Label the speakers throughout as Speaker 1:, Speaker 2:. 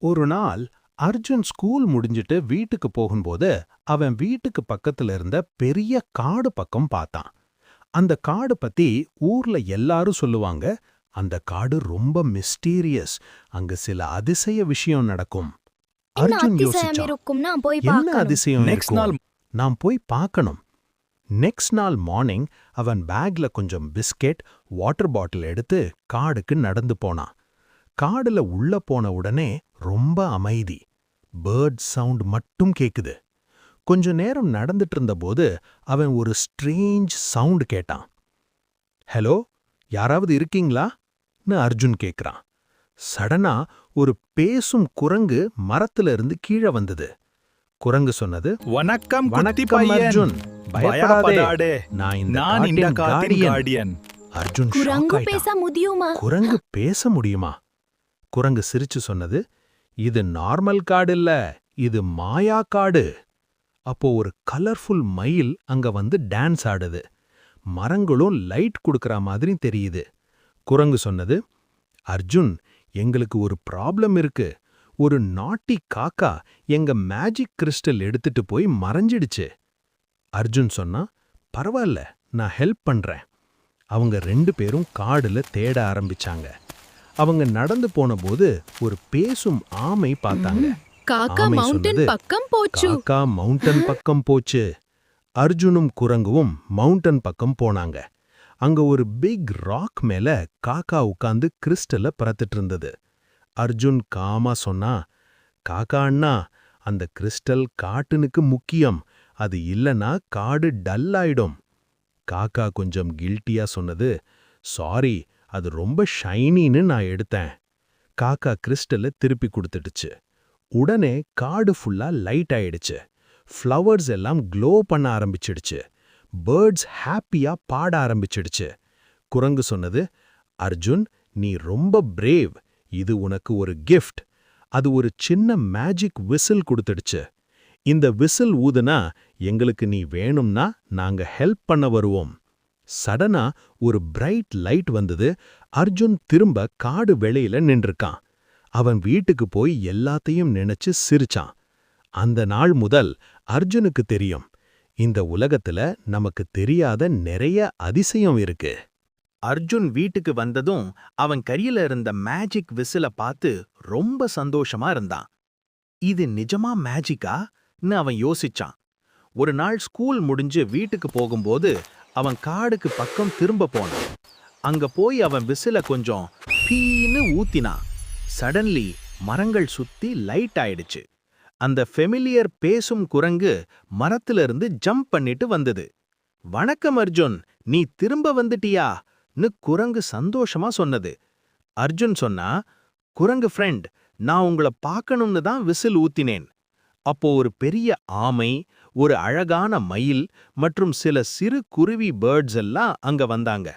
Speaker 1: ஒரு நாள் அர்ஜுன் ஸ்கூல் முடிஞ்சிட்டு வீட்டுக்கு போகும்போது அவன் வீட்டுக்கு பக்கத்துல இருந்த பெரிய காடு பக்கம் பார்த்தான். அந்த காடு பத்தி ஊர்ல எல்லாரும் சொல்லுவாங்க. அந்த காடு ரொம்ப மிஸ்டீரியஸ், அங்க சில அதிசய விஷயம் நடக்கும்.
Speaker 2: என்ன
Speaker 1: அர்ஜுன்
Speaker 2: அதிசயம்
Speaker 1: யோசிச்சான்,
Speaker 2: இருக்கும் நான் போய்
Speaker 1: என்ன
Speaker 2: பார்க்கணும்.
Speaker 1: அதிசயம்
Speaker 3: நெக்ஸ்ட்
Speaker 1: இருக்கும்?
Speaker 3: நாள்
Speaker 1: நாம் போய் பார்க்கணும். நெக்ஸ்ட் நாள் மார்னிங் அவன் பேக்ல கொஞ்சம் பிஸ்கெட், வாட்டர் பாட்டில் எடுத்து காடுக்கு நடந்து போனான். காடுல உள்ள போன உடனே ரொம்ப அமைதி. பேர்ட் சவுண்ட் மட்டும் கேக்குது. கொஞ்ச நேரம் நடந்துட்டு இருந்தபோது அவன் ஒரு ஸ்ட்ரேஞ்ச் சவுண்ட் கேட்டான். ஹலோ, யாராவது இருக்கீங்களா?ன்னு அர்ஜுன் கேக்குறான். சடனா ஒரு பேசும் குரங்கு மரத்துல இருந்து கீழே வந்தது. குரங்கு சொன்னது,
Speaker 3: வணக்கம் குட்டி
Speaker 1: வணக்கம்
Speaker 3: பையன்.
Speaker 1: அர்ஜுன், பயப்படாதே,
Speaker 3: பயப்படாதே.
Speaker 1: நான் இந்த
Speaker 3: நான் இந்த
Speaker 1: காட்டின்
Speaker 3: காட்டின்
Speaker 1: guardian."
Speaker 3: கார்டியன்.
Speaker 1: அர்ஜுன்
Speaker 2: குரங்கு
Speaker 1: shock
Speaker 2: பேச
Speaker 1: ஆயிட்டான்.
Speaker 2: முடியுமா?
Speaker 1: குரங்கு பேச முடியுமா? குரங்கு சிரிச்சு சொன்னது, இது நார்மல் காடு இல்ல, இது மாயா காடு. அப்போ ஒரு கலர்ஃபுல் மயில் அங்க வந்து டான்ஸ் ஆடுது. மரங்களும் லைட் கொடுக்கற மாதிரி தெரியுது. குரங்கு சொன்னது, அர்ஜுன், எங்களுக்கு ஒரு ப்ராப்ளம் இருக்கு. ஒரு நாட்டி காக்கா எங்க மேஜிக் கிறிஸ்டல் எடுத்துட்டு போய் மறைஞ்சிடுச்சு. அர்ஜுன் சொன்னா, பரவாயில்ல, நான் ஹெல்ப் பண்றேன். அவங்க 2 பேரும் காடுல தேட ஆரம்பிச்சாங்க. அவங்க நடந்து போனபோது ஒரு பேசும் ஆமை பார்த்தாங்க.
Speaker 2: காக்கா
Speaker 1: ஆமை
Speaker 2: மவுண்டன்
Speaker 1: சொன்னது,
Speaker 2: பக்கம் போச்சு.
Speaker 1: காக்கா மவுண்டன் பக்கம் போச்சு. அர்ஜுனும் குரங்குவும் மவுண்டன் பக்கம் போனாங்க. அங்க ஒரு பிக் ராக் மேல காக்கா உட்கார்ந்து கிறிஸ்டல பறத்துட்டு இருந்தது. அர்ஜுன் காமா சொன்னா, காக்கா அண்ணா, அந்த கிறிஸ்டல் காட்டுனுக்கு முக்கியம். அது இல்லனா காடு டல் ஆயிடும். காக்கா கொஞ்சம் கில்ட்டியா சொன்னது, சாரி, அது ரொம்ப ஷைனின்னு நான் எடுத்தேன். காக்கா கிறிஸ்டலை திருப்பி கொடுத்துடுச்சு. உடனே காடு ஃபுல்லா லைட் ஆயிடுச்சு. ஃப்ளவர்ஸ் எல்லாம் க்ளோ பண்ண ஆரம்பிச்சிடுச்சு. பேர்ட்ஸ் ஹாப்பியா பாட ஆரம்பிச்சிடுச்சு. குரங்கு சொன்னது, அர்ஜுன், நீ ரொம்ப பிரேவ். இது உனக்கு ஒரு கிஃப்ட். அது ஒரு சின்ன மேஜிக் விசில் கொடுத்துடுச்சு. இந்த விசில் ஊதுனா எங்களுக்கு நீ வேணும்னா நாங்க ஹெல்ப் பண்ண வருவோம். சடனா ஒரு பிரைட் லைட் வந்தது. அர்ஜுன் திரும்ப காடு வெளியில நின்றுக்கான். அவன் வீட்டுக்கு போய் எல்லாத்தையும் நினைச்சு சிரிச்சான். அந்த நாள் முதல் அர்ஜுனுக்கு தெரியும், இந்த உலகத்துல நமக்கு தெரியாத நிறைய அதிசயம் இருக்கு. அர்ஜுன் வீட்டுக்கு வந்ததும் அவன் கையில இருந்த மேஜிக் விசில பார்த்து ரொம்ப சந்தோஷமா இருந்தான். இது நிஜமா மேஜிக்கான்னு அவன் யோசிச்சான். ஒரு நாள் ஸ்கூல் முடிஞ்சு வீட்டுக்கு போகும்போது அவன் காடுக்கு பக்கம் திரும்ப போனான். அங்க போய் அவன் விசில கொஞ்சம் பீன்னு ஊத்தினான். சடன்லி மரங்கள் சுத்தி லைட் ஆயிடுச்சு. அந்த ஃபெமிலியர் பேசும் குரங்கு மரத்துல இருந்து ஜம்ப் பண்ணிட்டு வந்தது. வணக்கம் அர்ஜுன், நீ திரும்ப வந்துட்டியான்னு குரங்கு சந்தோஷமா சொன்னது. அர்ஜுன் சொன்னா, குரங்கு ஃப்ரெண்ட், நான் உங்கள பார்க்கணும்னு தான் விசில் ஊத்தினேன். அப்போ ஒரு பெரிய ஆமை, ஒரு அழகான மயில் மற்றும் சில சிறு குருவி பேர்ட்ஸ் எல்லாம் அங்க வந்தாங்க.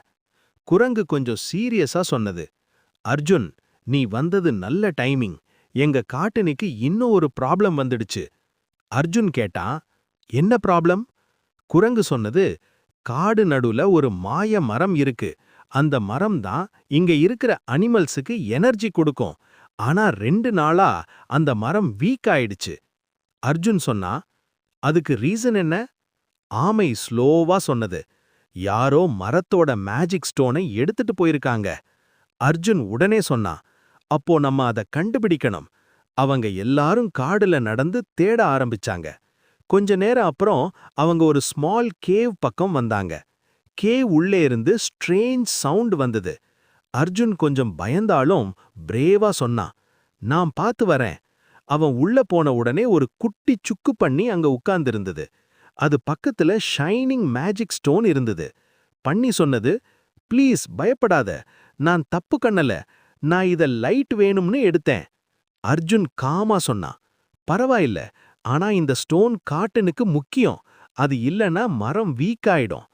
Speaker 1: குரங்கு கொஞ்சம் சீரியஸா சொன்னது, அர்ஜுன், நீ வந்தது நல்ல டைமிங். எங்க காட்டனிக்கு இன்னும் ஒரு ப்ராப்ளம் வந்துடுச்சு. அர்ஜுன் கேட்டான், என்ன ப்ராப்ளம்? குரங்கு சொன்னது, காடு நடுவுல ஒரு மாய மரம் இருக்கு. அந்த மரம் தான் இங்க இருக்கிற அனிமல்ஸுக்கு எனர்ஜி கொடுக்கும். ஆனா 2 நாளா அந்த மரம் வீக் ஆயிடுச்சு. அர்ஜுன் சொன்னா, அதுக்கு ரீசன் என்ன? ஆமை ஸ்லோவா சொன்னது, யாரோ மரத்தோட மேஜிக் ஸ்டோனை எடுத்துட்டு போயிருக்காங்க. அர்ஜுன் உடனே சொன்னா, அப்போ நம்ம அதை கண்டுபிடிக்கணும். அவங்க எல்லாரும் காடுல நடந்து தேட ஆரம்பிச்சாங்க. கொஞ்ச நேரம் அப்புறம் அவங்க ஒரு ஸ்மால் கேவ் பக்கம் வந்தாங்க. கேவ் உள்ளே இருந்து ஸ்ட்ரேஞ்ச் சவுண்ட் வந்தது. அர்ஜுன் கொஞ்சம் பயந்தாலும் பிரேவா சொன்னான், நான் பார்த்து வரேன். அவன் உள்ள போன உடனே ஒரு குட்டி சுக்கு பண்ணி அங்க உட்கார்ந்திருந்தது. அது பக்கத்துல ஷைனிங் மேஜிக் ஸ்டோன் இருந்தது. பண்ணி சொன்னது, ப்ளீஸ் பயப்படாத, நான் தப்பு கண்ணல, நான் இத லைட் வேணும்னு எடுத்தேன். அர்ஜுன் காமா சொன்னான், பரவாயில்ல, ஆனா இந்த ஸ்டோன் காட்டனுக்கு முக்கியம். அது இல்லனா மரம் வீக் ஆயிடும்.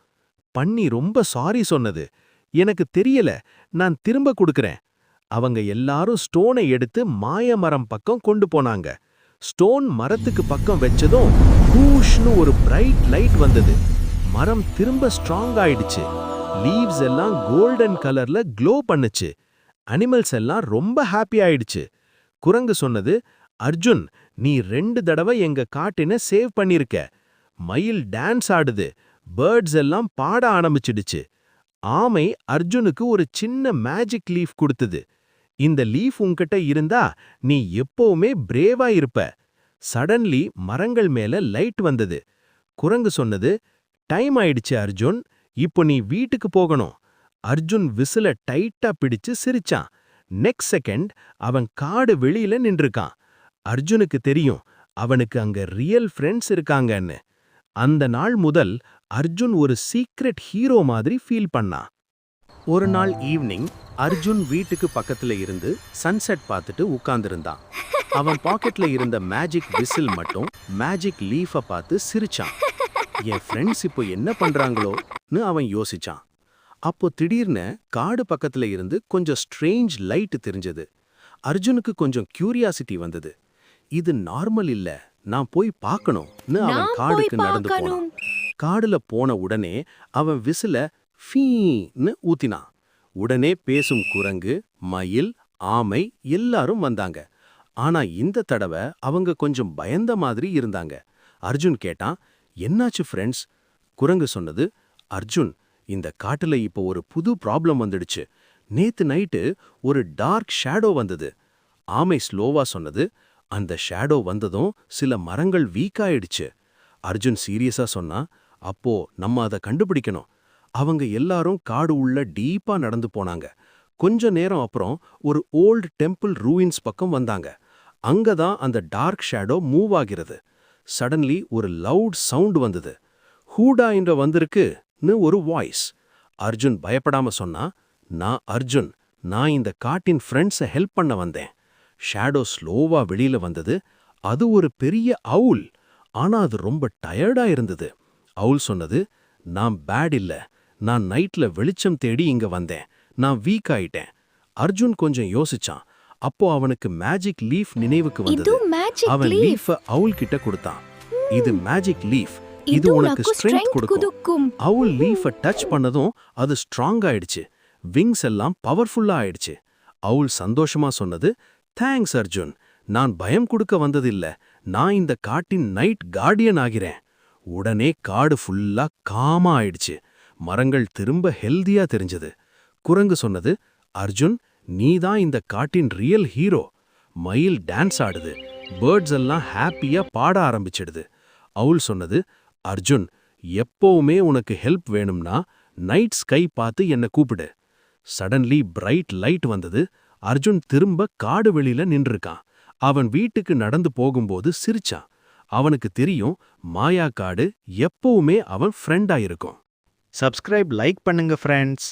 Speaker 1: பண்ணி ரொம்ப சாரி சொன்னது, எனக்கு தெரியல, நான் திரும்ப கொடுக்கறேன். அவங்க எல்லாரும் ஸ்டோனை எடுத்து மாய மரம் பக்கம் கொண்டு போனாங்க. ஸ்டோன் மரத்துக்கு பக்கம் வச்சதும் ஹூஷ்னு ஒரு பிரைட் லைட் வந்தது. மரம் திரும்ப ஸ்ட்ராங் ஆயிடுச்சு. லீவ்ஸ் எல்லாம் கோல்டன் கலர்ல க்ளோ பண்ணுச்சு. அனிமல்ஸ் எல்லாம் ரொம்ப ஹாப்பி ஆயிடுச்சு. குரங்கு சொன்னது, அர்ஜுன், நீ 2 தடவை எங்க காட்டின சேவ் பண்ணிருக்க. மயில் டான்ஸ் ஆடுது, பேர்ட்ஸ் எல்லாம் பாட ஆரம்பிச்சிடுச்சு. ஆமை அர்ஜுனுக்கு ஒரு சின்ன மேஜிக் லீஃப் கொடுத்தது. இந்த லீஃப் உன்கிட்ட இருந்தா நீ எப்பவுமே பிரேவா இருப்ப. சடன்லி மரங்கள் மேல லைட் வந்தது. குரங்கு சொன்னது, டைம் ஆயிடுச்சு அர்ஜுன், இப்போ நீ வீட்டுக்கு போகணும். அர்ஜுன் விசில டைட்டா பிடிச்சு சிரிச்சான். நெக்ஸ்ட் செகண்ட் அவன் காடு வெளியில நின்றுக்கான். அர்ஜுனுக்கு தெரியும் அவனுக்கு அங்க ரியல் ஃப்ரெண்ட்ஸ் இருக்காங்கன்னு. அந்த நாள் முதல் அர்ஜுன் ஒரு சீக்ரெட் ஹீரோ மாதிரி ஃபீல் பண்ணான். ஒரு நாள் ஈவினிங் அர்ஜுன் வீட்டுக்கு பக்கத்துல இருந்து சன்செட் பார்த்துட்டு உட்கார்ந்திருந்தான். அவன் பாக்கெட்ல இருந்த மேஜிக் விசில் மட்டும் மேஜிக் லீஃப பார்த்து சிரிச்சான். என் ஃப்ரெண்ட்ஸ் இப்போ என்ன பண்றாங்களோன்னு அவன் யோசிச்சான். அப்போ திடீர்னு காடு பக்கத்துல இருந்து கொஞ்சம் ஸ்ட்ரேஞ்ச் லைட் தெரிஞ்சது. அர்ஜுனுக்கு கொஞ்சம் கியூரியாசிட்டி வந்தது. இது நார்மல் இல்ல, நான் போய் பார்க்கணும்னு அவன் காடுக்கு நடந்து போனான். காடுல போன உடனே அவன் விசில ஃபீன்னு ஊத்தினான். உடனே பேசும் குரங்கு, மயில், ஆமை எல்லாரும் வந்தாங்க. ஆனா இந்த தடவை அவங்க கொஞ்சம் பயந்த மாதிரி இருந்தாங்க. அர்ஜுன் கேட்டான், என்னாச்சு ஃப்ரெண்ட்ஸ்? குரங்கு சொன்னது, அர்ஜுன், இந்த காட்டுல இப்போ ஒரு புது ப்ராப்ளம் வந்துடுச்சு. நேத்து நைட்டு ஒரு டார்க் ஷேடோ வந்தது. ஆமை ஸ்லோவா சொன்னது, அந்த ஷேடோ வந்ததும் சில மரங்கள் வீக் ஆயிடுச்சு. அர்ஜுன் சீரியஸா சொன்னா, அப்போ நம்ம அதை கண்டுபிடிக்கணும். அவங்க எல்லாரும் காடு உள்ள டீப்பா நடந்து போனாங்க. கொஞ்ச நேரம் அப்புறம் ஒரு ஓல்டு டெம்பிள் ரூயின்ஸ் பக்கம் வந்தாங்க. அங்கதான் அந்த டார்க் ஷேடோ மூவ் ஆகிறது. சடன்லி ஒரு லவுட் சவுண்ட் வந்தது. ஹூடா என்ற வந்திருக்குன்னு ஒரு வாய்ஸ். அர்ஜுன் பயப்படாம சொன்னா, நான் அர்ஜுன், நான் இந்த காட்டின் ஃப்ரெண்ட்ஸை ஹெல்ப் பண்ண வந்தேன். ஷேடோ ஸ்லோவா வெளியில வந்தது. அது ஒரு பெரிய அவுல். ஆனா அது ரொம்ப டயர்டா இருந்தது. அவுல் சொன்னது, நான் பேட் இல்ல, நான் நைட்ல வெளிச்சம் தேடி இங்க வந்தேன். நான் வீக் ஆயிட்டேன். அர்ஜுன் கொஞ்சம் யோசிச்சான். அப்போ அவனுக்கு மேஜிக் லீஃப் நினைவுக்கு வந்தது. அவன் லீஃப அவுல் கிட்ட கொடுத்தான். இது மேஜிக் லீஃப், இது உனக்கு ஸ்ட்ரெங்த் கொடுக்கும். அவுல் லீஃப டச் பண்ணதும் அது ஸ்ட்ராங் ஆயிடுச்சு. விங்ஸ் எல்லாம் பவர்ஃபுல்லா ஆயிடுச்சு. அவுல் சந்தோஷமா சொன்னது, தேங்க்ஸ் அர்ஜுன், நான் பயம் கொடுக்க வந்ததில்ல, நான் இந்த காட்டின் நைட் கார்டியன் ஆகிறேன். உடனே காடு ஃபுல்லா காமா ஆயிடுச்சு. மரங்கள் திரும்ப ஹெல்தியா தெரிஞ்சது. குரங்கு சொன்னது, அர்ஜுன், நீதான் இந்த காட்டின் ரியல் ஹீரோ. மயில் டான்ஸ் ஆடுது, பேர்ட்ஸ் எல்லாம் ஹாப்பியா பாட ஆரம்பிச்சிடுது. அவுல் சொன்னது, அர்ஜுன், எப்பவுமே உனக்கு ஹெல்ப் வேணும்னா நைட் ஸ்கை பார்த்து என்ன கூப்பிடு. சடன்லி பிரைட் லைட் வந்தது. அர்ஜுன் திரும்ப காடு வெளியில நின்றுக்கான். அவன் வீட்டுக்கு நடந்து போகும்போது சிரிச்சான். அவனுக்கு தெரியும் மாயா காடு எப்பவுமே அவன் ஃப்ரெண்டா இருக்கும்.
Speaker 2: சப்ஸ்கிரைப், லைக் பண்ணுங்க ஃப்ரெண்ட்ஸ்.